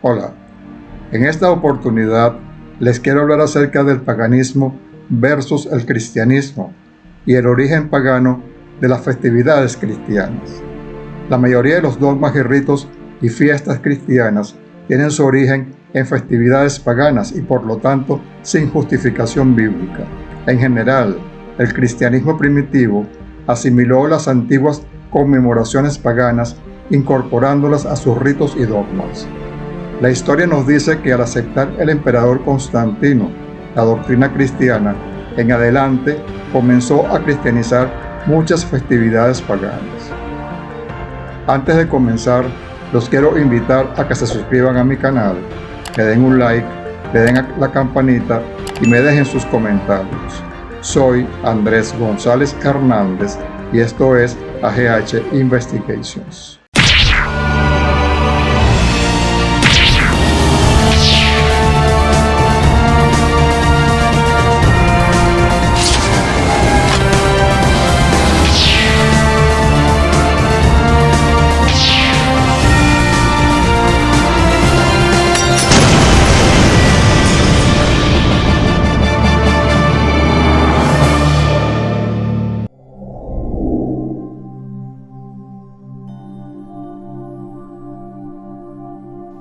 Hola, en esta oportunidad les quiero hablar acerca del paganismo versus el cristianismo y el origen pagano de las festividades cristianas. La mayoría de los dogmas y ritos y fiestas cristianas tienen su origen en festividades paganas y por lo tanto sin justificación bíblica. En general, el cristianismo primitivo asimiló las antiguas conmemoraciones paganas incorporándolas a sus ritos y dogmas. La historia nos dice que al aceptar el emperador Constantino la doctrina cristiana, en adelante comenzó a cristianizar muchas festividades paganas. Antes de comenzar, los quiero invitar a que se suscriban a mi canal, le den un like, le den a la campanita y me dejen sus comentarios. Soy Andrés González Hernández y esto es AGH Investigations.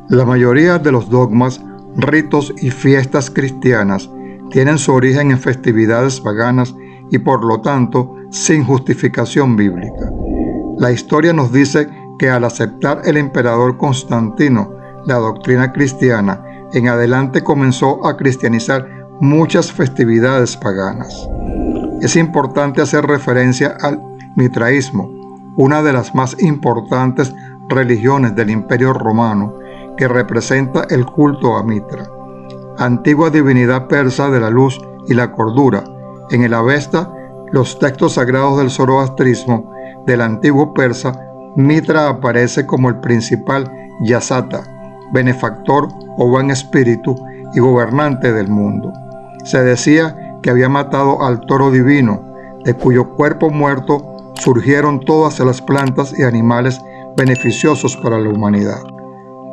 La mayoría de los dogmas, ritos y fiestas cristianas tienen su origen en festividades paganas y por lo tanto sin justificación bíblica. La historia nos dice que al aceptar el emperador Constantino la doctrina cristiana, en adelante comenzó a cristianizar muchas festividades paganas. Es importante hacer referencia al mitraísmo, una de las más importantes religiones del Imperio Romano, que representa el culto a Mitra, antigua divinidad persa de la luz y la cordura. En el Avesta, los textos sagrados del zoroastrismo del antiguo persa, Mitra aparece como el principal Yasata, benefactor o buen espíritu y gobernante del mundo. Se decía que había matado al toro divino, de cuyo cuerpo muerto surgieron todas las plantas y animales beneficiosos para la humanidad.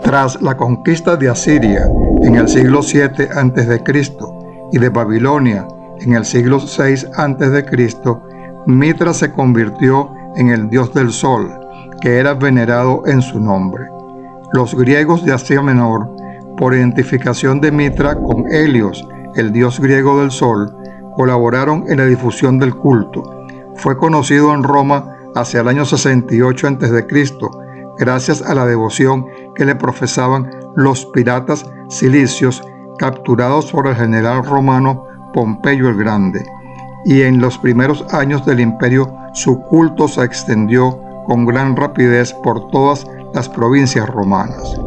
Tras la conquista de Asiria en el siglo VII a.C. y de Babilonia en el siglo VI a.C., Mitra se convirtió en el dios del sol, que era venerado en su nombre. Los griegos de Asia Menor, por identificación de Mitra con Helios, el dios griego del sol, colaboraron en la difusión del culto. Fue conocido en Roma hacia el año 68 a.C., gracias a la devoción que le profesaban los piratas cilicios capturados por el general romano Pompeyo el Grande, y en los primeros años del imperio su culto se extendió con gran rapidez por todas las provincias romanas.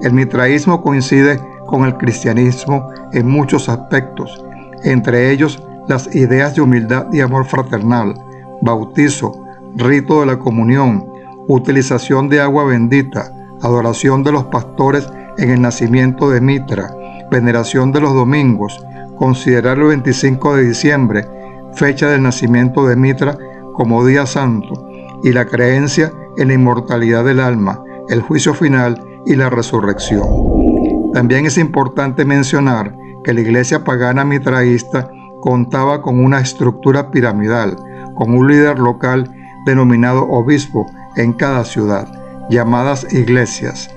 El mitraísmo coincide con el cristianismo en muchos aspectos, entre ellos las ideas de humildad y amor fraternal, bautizo, rito de la comunión, utilización de agua bendita, adoración de los pastores en el nacimiento de Mitra, veneración de los domingos, considerar el 25 de diciembre, fecha del nacimiento de Mitra, como día santo, y la creencia en la inmortalidad del alma, el juicio final y la resurrección. También es importante mencionar que la iglesia pagana mitraísta contaba con una estructura piramidal, con un líder local denominado obispo en cada ciudad, llamadas iglesias,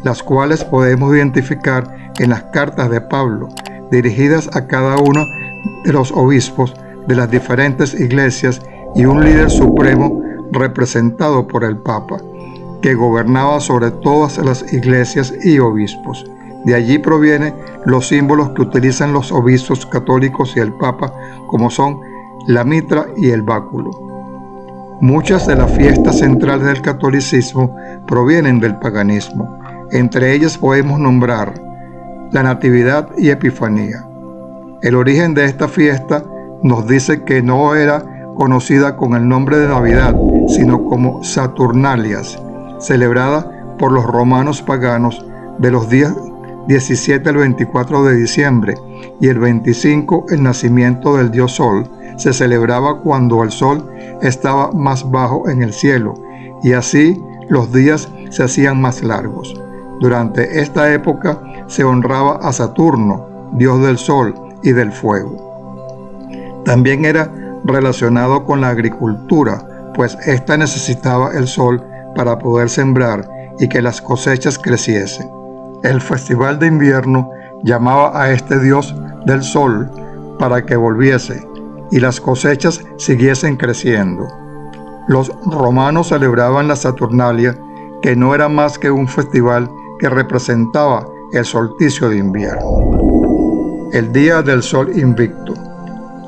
las cuales podemos identificar en las cartas de Pablo, dirigidas a cada uno de los obispos de las diferentes iglesias y un líder supremo representado por el Papa, que gobernaba sobre todas las iglesias y obispos. De allí provienen los símbolos que utilizan los obispos católicos y el Papa, como son la mitra y el báculo. Muchas de las fiestas centrales del catolicismo provienen del paganismo. Entre ellas podemos nombrar la Natividad y Epifanía. El origen de esta fiesta nos dice que no era conocida con el nombre de Navidad, sino como Saturnalias, celebrada por los romanos paganos de los días 17 al 24 de diciembre, y el 25 el nacimiento del dios Sol. Se celebraba cuando el sol estaba más bajo en el cielo, y así los días se hacían más largos. Durante esta época se honraba a Saturno, dios del sol y del fuego. También era relacionado con la agricultura, pues ésta necesitaba el sol para poder sembrar y que las cosechas creciesen. El festival de invierno llamaba a este dios del sol para que volviese y las cosechas siguiesen creciendo. Los romanos celebraban la Saturnalia, que no era más que un festival que representaba el solsticio de invierno. El día del sol invicto.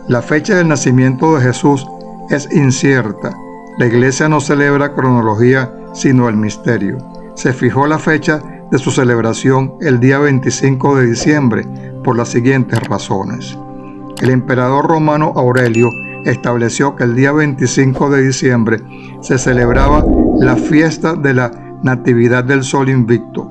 La fecha del nacimiento de Jesús es incierta. La iglesia no celebra cronología, sino el misterio. Se fijó la fecha de su celebración el día 25 de diciembre por las siguientes razones. El emperador romano Aurelio estableció que el día 25 de diciembre se celebraba la fiesta de la Natividad del Sol Invicto.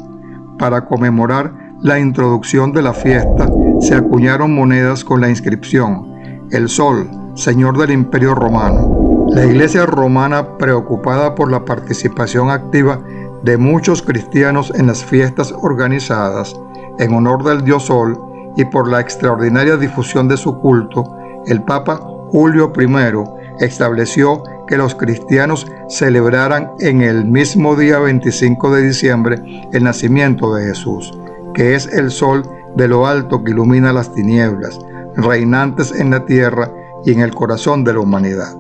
Para conmemorar la introducción de la fiesta, se acuñaron monedas con la inscripción: El Sol, Señor del Imperio Romano. La Iglesia romana, preocupada por la participación activa de muchos cristianos en las fiestas organizadas en honor del dios Sol y por la extraordinaria difusión de su culto, el Papa Julio I estableció que los cristianos celebraran en el mismo día 25 de diciembre el nacimiento de Jesús, que es el sol de lo alto que ilumina las tinieblas, reinantes en la tierra y en el corazón de la humanidad.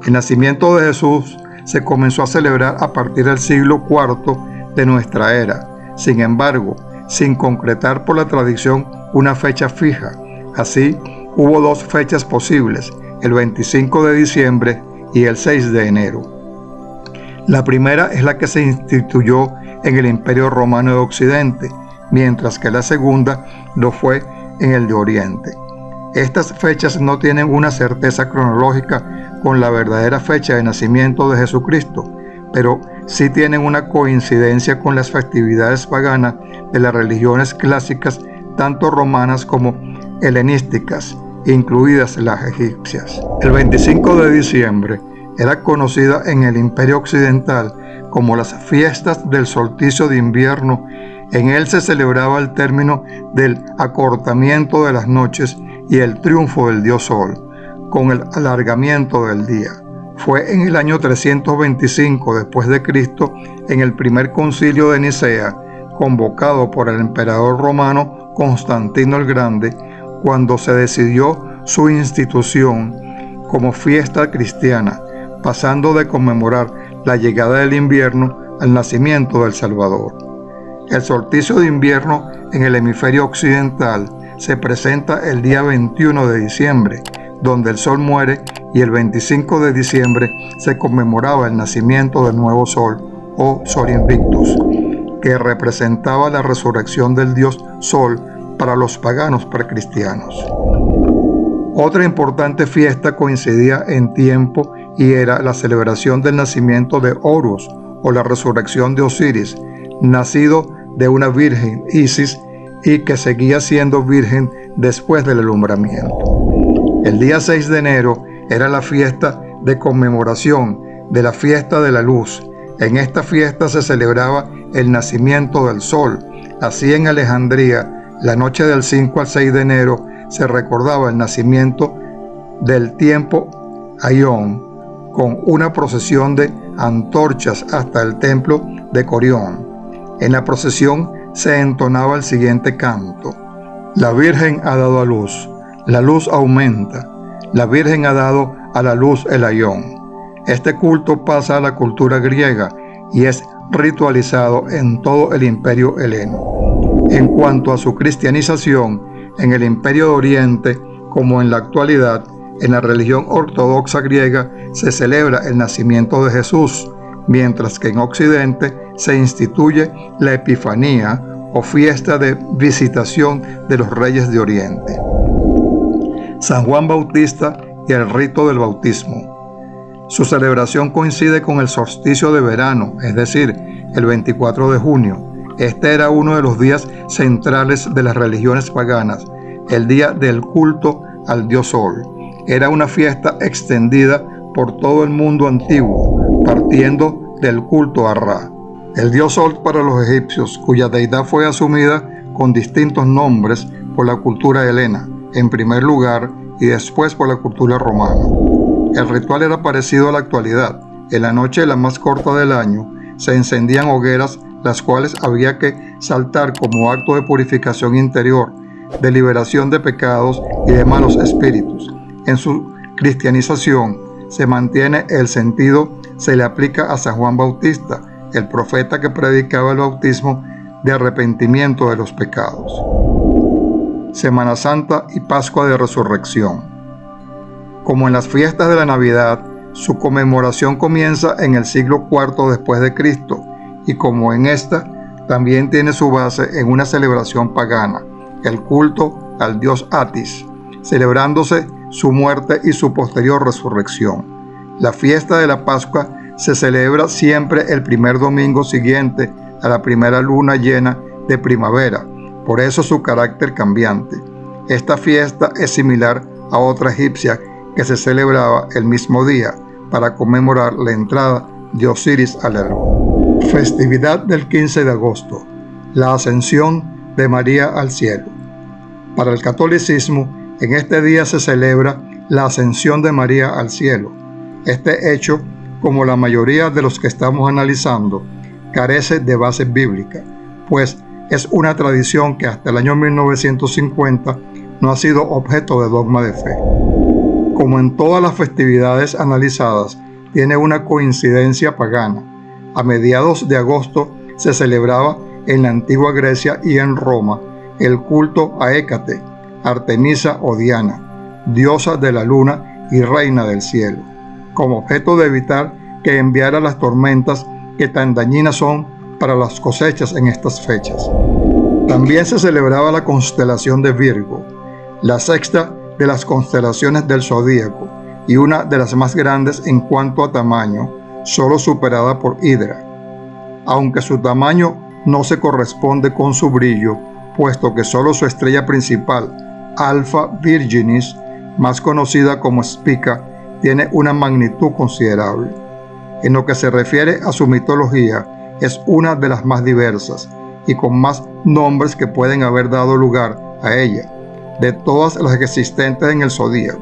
El nacimiento de Jesús se comenzó a celebrar a partir del siglo IV de nuestra era, sin embargo, sin concretar por la tradición una fecha fija. Así, hubo dos fechas posibles, el 25 de diciembre y el 6 de enero. La primera es la que se instituyó en el Imperio Romano de Occidente, mientras que la segunda lo fue en el de Oriente. Estas fechas no tienen una certeza cronológica con la verdadera fecha de nacimiento de Jesucristo, pero sí tienen una coincidencia con las festividades paganas de las religiones clásicas, tanto romanas como helenísticas, incluidas las egipcias. El 25 de diciembre era conocida en el Imperio Occidental como las fiestas del solsticio de invierno. En él se celebraba el término del acortamiento de las noches y el triunfo del dios Sol, con el alargamiento del día. Fue en el año 325 después de Cristo, en el primer concilio de Nicea, convocado por el emperador romano Constantino el Grande, cuando se decidió su institución como fiesta cristiana, pasando de conmemorar la llegada del invierno al nacimiento del Salvador. El solsticio de invierno en el hemisferio occidental se presenta el día 21 de diciembre, donde el sol muere, y el 25 de diciembre se conmemoraba el nacimiento del nuevo sol, o Sol Invictus, que representaba la resurrección del dios Sol para los paganos precristianos. Otra importante fiesta coincidía en tiempo y era la celebración del nacimiento de Horus, o la resurrección de Osiris, nacido de una virgen, Isis, y que seguía siendo virgen después del alumbramiento. El día 6 de enero era la fiesta de conmemoración de la fiesta de la luz. En esta fiesta se celebraba el nacimiento del sol. Así, en Alejandría, la noche del 5 al 6 de enero se recordaba el nacimiento del tiempo Aión, con una procesión de antorchas hasta el templo de Corión. En la procesión se entonaba el siguiente canto: La Virgen ha dado a luz, la luz aumenta, la Virgen ha dado a la luz el Aión. Este culto pasa a la cultura griega y es ritualizado en todo el imperio heleno. En cuanto a su cristianización, en el imperio de Oriente, como en la actualidad, en la religión ortodoxa griega se celebra el nacimiento de Jesús, mientras que en Occidente se instituye la Epifanía, o fiesta de visitación de los reyes de Oriente. San Juan Bautista y el rito del bautismo. Su celebración coincide con el solsticio de verano, es decir, el 24 de junio. Este era uno de los días centrales de las religiones paganas, el día del culto al dios Sol. Era una fiesta extendida por todo el mundo antiguo, partiendo del culto a Ra. El dios Sol para los egipcios, cuya deidad fue asumida con distintos nombres por la cultura helena, en primer lugar, y después por la cultura romana. El ritual era parecido a la actualidad. En la noche la más corta del año, se encendían hogueras, las cuales había que saltar como acto de purificación interior, de liberación de pecados y de malos espíritus. En su cristianización se mantiene el sentido, se le aplica a San Juan Bautista, el profeta que predicaba el bautismo de arrepentimiento de los pecados. Semana Santa y Pascua de Resurrección. Como en las fiestas de la Navidad, su conmemoración comienza en el siglo IV después de Cristo, y como en esta, también tiene su base en una celebración pagana, el culto al dios Atis, celebrándose su muerte y su posterior resurrección. La fiesta de la Pascua se celebra siempre el primer domingo siguiente a la primera luna llena de primavera, por eso su carácter cambiante. Esta fiesta es similar a otra egipcia que se celebraba el mismo día para conmemorar la entrada de Osiris a la luna. Festividad del 15 de agosto, la ascensión de María al cielo. Para el catolicismo, en este día se celebra la ascensión de María al cielo. Este hecho, como la mayoría de los que estamos analizando, carece de base bíblica, pues es una tradición que hasta el año 1950 no ha sido objeto de dogma de fe. Como en todas las festividades analizadas, tiene una coincidencia pagana. A mediados de agosto se celebraba en la antigua Grecia y en Roma el culto a Hécate, Artemisa o Diana, diosa de la luna y reina del cielo, como objeto de evitar que enviara las tormentas que tan dañinas son para las cosechas en estas fechas. También se celebraba la constelación de Virgo, la sexta de las constelaciones del zodíaco y una de las más grandes en cuanto a tamaño, solo superada por Hidra, aunque su tamaño no se corresponde con su brillo, puesto que solo su estrella principal, Alpha Virginis, más conocida como Spica, tiene una magnitud considerable. En lo que se refiere a su mitología, es una de las más diversas y con más nombres que pueden haber dado lugar a ella, de todas las existentes en el zodíaco.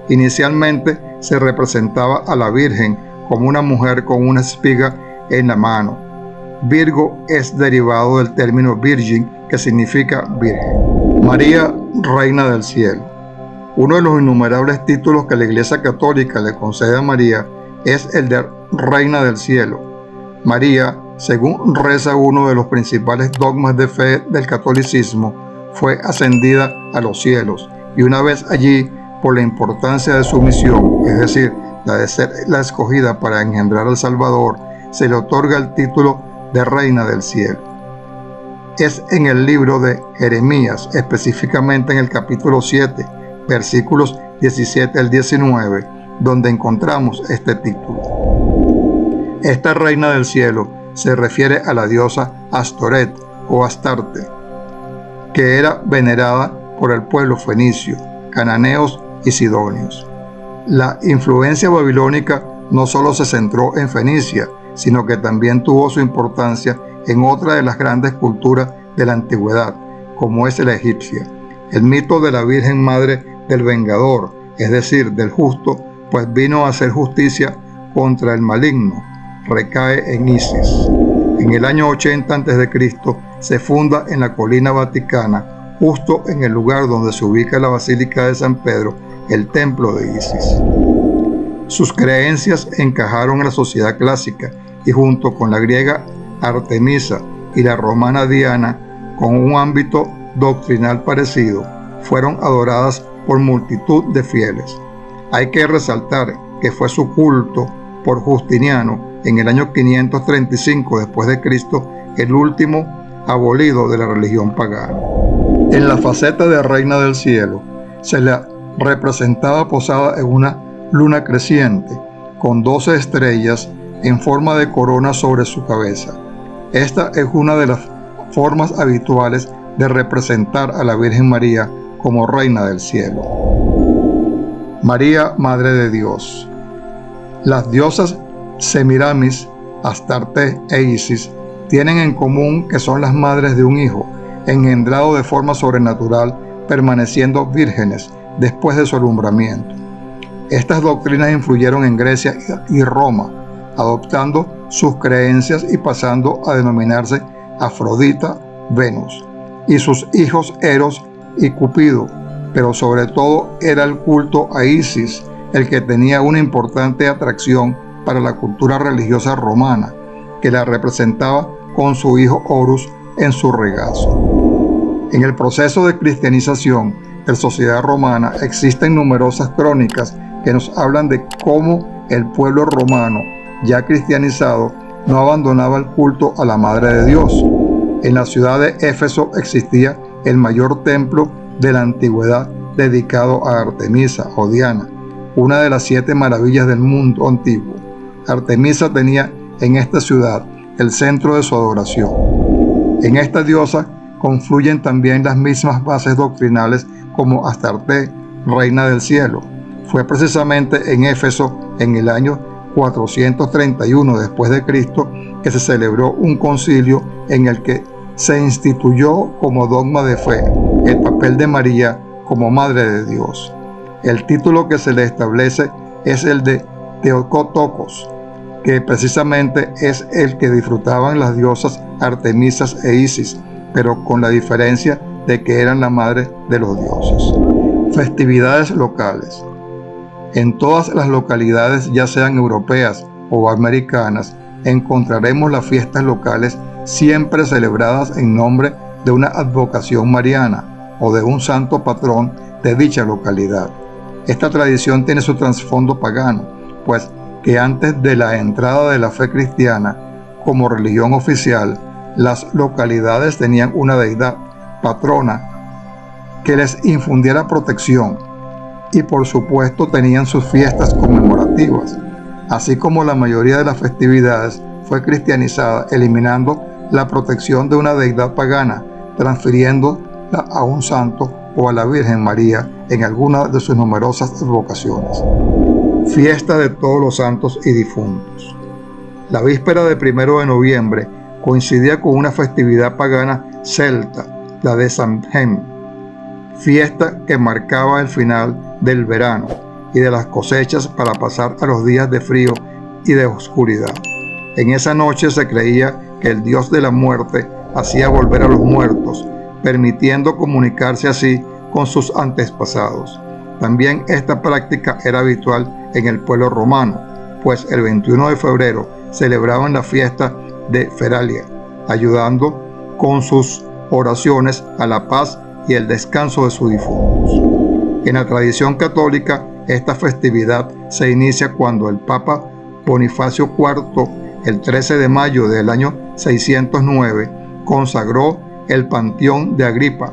Inicialmente se representaba a la Virgen como una mujer con una espiga en la mano. Virgo es derivado del término virgin, que significa virgen. María, Reina del Cielo. Uno de los innumerables títulos que la Iglesia Católica le concede a María es el de Reina del Cielo. María, según reza uno de los principales dogmas de fe del catolicismo, fue ascendida a los cielos y una vez allí, por la importancia de su misión, es decir, la de ser la escogida para engendrar al Salvador, se le otorga el título de Reina del Cielo. Es en el libro de Jeremías, específicamente en el capítulo 7, versículos 17 al 19, donde encontramos este título. Esta Reina del Cielo se refiere a la diosa Astoret o Astarte, que era venerada por el pueblo fenicio, cananeos y sidonios. La influencia babilónica no solo se centró en Fenicia, sino que también tuvo su importancia en otra de las grandes culturas de la antigüedad, como es la egipcia. El mito de la Virgen Madre del Vengador, es decir, del justo, pues vino a hacer justicia contra el maligno, recae en Isis. En el año 80 a.C. se funda en la colina vaticana, justo en el lugar donde se ubica la Basílica de San Pedro, el templo de Isis. Sus creencias encajaron en la sociedad clásica y junto con la griega Artemisa y la romana Diana, con un ámbito doctrinal parecido, fueron adoradas por multitud de fieles. Hay que resaltar que fue su culto por Justiniano en el año 535 después de Cristo, el último abolido de la religión pagana. En la faceta de Reina del Cielo se la representaba posada en una luna creciente con 12 estrellas en forma de corona sobre su cabeza. Esta es una de las formas habituales de representar a la Virgen María como Reina del Cielo. María, Madre de Dios. Las diosas Semiramis, Astarte e Isis Tienen en común que son las madres de un hijo, engendrado de forma sobrenatural, permaneciendo vírgenes después de su alumbramiento. Estas doctrinas influyeron en Grecia y Roma, adoptando sus creencias y pasando a denominarse Afrodita, Venus, y sus hijos Eros y Cupido, pero sobre todo era el culto a Isis el que tenía una importante atracción para la cultura religiosa romana, que la representaba con su hijo Horus en su regazo. En el proceso de cristianización de la sociedad romana existen numerosas crónicas que nos hablan de cómo el pueblo romano, ya cristianizado, no abandonaba el culto a la Madre de Dios. En la ciudad de Éfeso existía el mayor templo de la antigüedad dedicado a Artemisa o Diana, una de las 7 maravillas del mundo antiguo. Artemisa tenía en esta ciudad el centro de su adoración. En esta diosa confluyen también las mismas bases doctrinales como Astarte, reina del cielo. Fue precisamente en Éfeso, en el año 431 después de Cristo, que se celebró un concilio en el que se instituyó como dogma de fe el papel de María como Madre de Dios. El título que se le establece es el de Theotokos, que precisamente es el que disfrutaban las diosas Artemisas e Isis, pero con la diferencia de que eran la madre de los dioses. Festividades locales. En todas las localidades, ya sean europeas o americanas, encontraremos las fiestas locales siempre celebradas en nombre de una advocación mariana o de un santo patrón de dicha localidad. Esta tradición tiene su trasfondo pagano, pues que antes de la entrada de la fe cristiana como religión oficial, las localidades tenían una deidad patrona que les infundiera protección y por supuesto tenían sus fiestas conmemorativas, así como la mayoría de las festividades fue cristianizada, eliminando la protección de una deidad pagana, transfiriéndola a un santo o a la Virgen María en alguna de sus numerosas advocaciones. Fiesta de todos los santos y difuntos. La víspera de 1 de noviembre coincidía con una festividad pagana celta, la de Samhain, fiesta que marcaba el final del verano y de las cosechas para pasar a los días de frío y de oscuridad. En esa noche se creía que el dios de la muerte hacía volver a los muertos, permitiendo comunicarse así con sus antepasados. También esta práctica era habitual en el pueblo romano, pues el 21 de febrero celebraban la fiesta de Feralia, ayudando con sus oraciones a la paz y el descanso de sus difuntos. En la tradición católica, esta festividad se inicia cuando el Papa Bonifacio IV, el 13 de mayo del año 609, consagró el Panteón de Agripa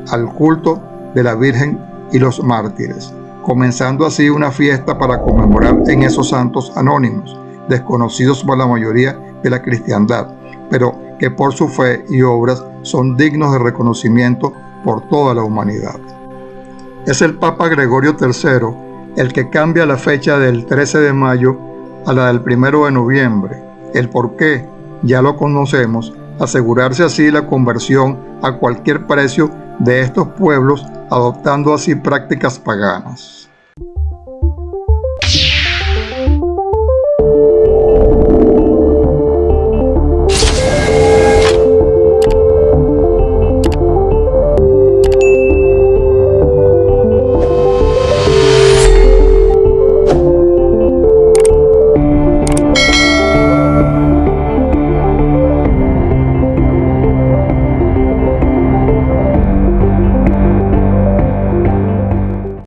al culto de la Virgen y los mártires, comenzando así una fiesta para conmemorar en esos santos anónimos, desconocidos por la mayoría de la cristiandad, pero que por su fe y obras son dignos de reconocimiento por toda la humanidad. Es el Papa Gregorio III el que cambia la fecha del 13 de mayo a la del 1 de noviembre. El por qué ya lo conocemos, asegurarse así la conversión a cualquier precio de estos pueblos, adoptando así prácticas paganas.